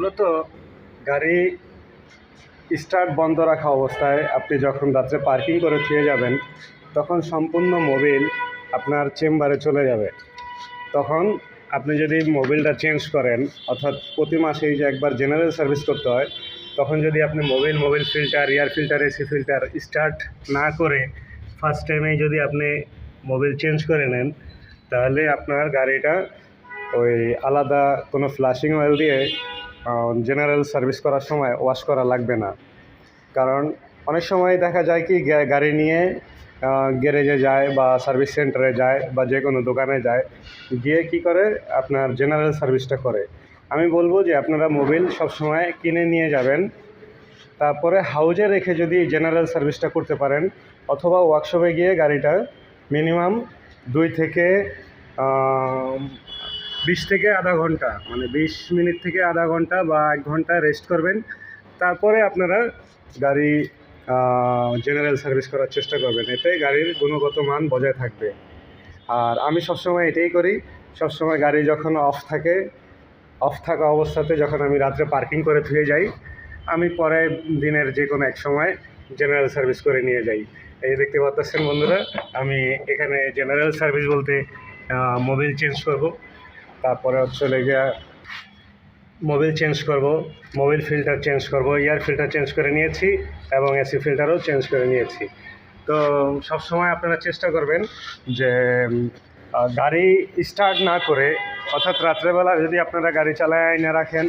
মূলত গাড়ি স্টার্ট বন্ধ রাখা অবস্থায় আপনি যখন রাত্রে পার্কিং করে থুয়ে যাবেন, তখন সম্পূর্ণ মোবিল আপনার চেম্বারে চলে যাবে। তখন আপনি যদি মোবিলটা চেঞ্জ করেন, অর্থাৎ প্রতি মাসেই যে একবার জেনারেল সার্ভিস করতে হয়, তখন যদি আপনি Mobil filter, air filter, AC filter start না করে ফার্স্ট টাইমেই যদি আপনি মোবিল চেঞ্জ করে নেন, তাহলে আপনার গাড়িটা ওই আলাদা কোনো ফ্লাশিং অয়েল দিয়ে জেনারেল সার্ভিস করার সময় ওয়াশ করা লাগবে না। কারণ অনেক সময় দেখা যায় কি গাড়ি নিয়ে গ্যারেজে যায় বা সার্ভিস সেন্টারে যায় বা যে কোনো দোকানে যায়, গিয়ে কি করে আপনার জেনারেল সার্ভিসটা করে। আমি বলবো যে আপনারা মোবিল সবসময় কিনে নিয়ে যাবেন, তারপরে হাউজে রেখে যদি জেনারেল সার্ভিসটা করতে পারেন, অথবা ওয়ার্কশপে গিয়ে গাড়িটা মিনিমাম 2 থেকে 20 থেকে আধা ঘন্টা, মানে 20 মিনিট থেকে আধা ঘন্টা বা 1 ঘন্টা রেস্ট করবেন। তারপরে আপনারা গাড়ি জেনারেল সার্ভিস করার চেষ্টা করবেন, এতে গাড়ির গুণগত মান বজায় থাকবে। আর আমি সবসময় এটাই করি, সবসময় গাড়ি যখন অফ থাকা অবস্থাতে যখন আমি রাত্রে পার্কিং করে থুয়ে যাই, আমি পরের দিনের যে কোনো এক সময় জেনারেল সার্ভিস করে নিয়ে যাই। এই দেখতে পাচ্ছেন বন্ধুরা, আমি এখানে জেনারেল সার্ভিস বলতে মোবিল চেঞ্জ করব, তারপরে হচ্ছে লেগে মোবিল চেঞ্জ করব, মোবিল ফিল্টার চেঞ্জ করব, এয়ার ফিল্টার চেঞ্জ করে নিয়েছি এবং এসি ফিল্টারও চেঞ্জ করে নিয়েছি। তো সবসময় আপনারা চেষ্টা করবেন যে গাড়ি স্টার্ট না করে, অর্থাৎ রাত্রেবেলা যদি আপনারা গাড়ি চালায় আইনা রাখেন,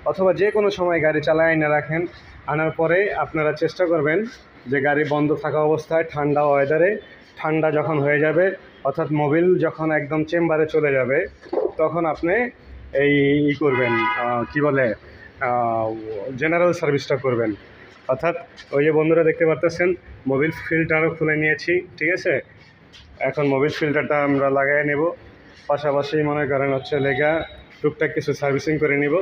অথবা যে কোনো সময় গাড়ি চালায় আইনা রাখেন, আনার পরে আপনারা চেষ্টা করবেন যে গাড়ি বন্ধ থাকা অবস্থায় ঠান্ডা ওয়েদারে, ঠান্ডা যখন হয়ে যাবে, অর্থাৎ মোবিল যখন একদম চেম্বারে চলে যাবে, তখন আপনি করবেন, কি বলে, জেনারেল সার্ভিসটা করবেন। অর্থাৎ ওই যে বন্ধুরা দেখতে পারতেছেন, মোবিল ফিল্টারও খুলে নিয়েছি, ঠিক আছে। এখন মোবিল ফিল্টারটা আমরা লাগাই নেব, পাশাপাশি মনে করেন হচ্ছে লেগা টুকটাক কিছু সার্ভিসিং করে নিব।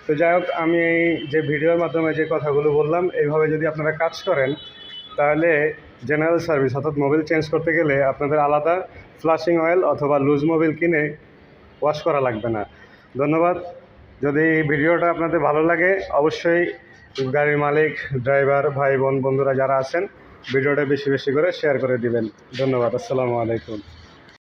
তো যাই হোক, আমি এই যে ভিডিওর মাধ্যমে যে কথাগুলো বললাম, এইভাবে যদি আপনারা কাজ করেন, তাহলে জেনারেল সার্ভিস অর্থাৎ মোবিল চেঞ্জ করতে গেলে আপনাদের আলাদা ফ্লাশিং অয়েল অথবা লুজ মোবিল কিনে ওয়াশ করা লাগবে না। ধন্যবাদ। যদি ভিডিওটা আপনাদের ভালো লাগে, অবশ্যই গাড়ির মালিক, ড্রাইভার, ভাই বোন, বন্ধুরা যারা আছেন, ভিডিওটা বেশি বেশি করে শেয়ার করে দিবেন। ধন্যবাদ। আসসালামু আলাইকুম।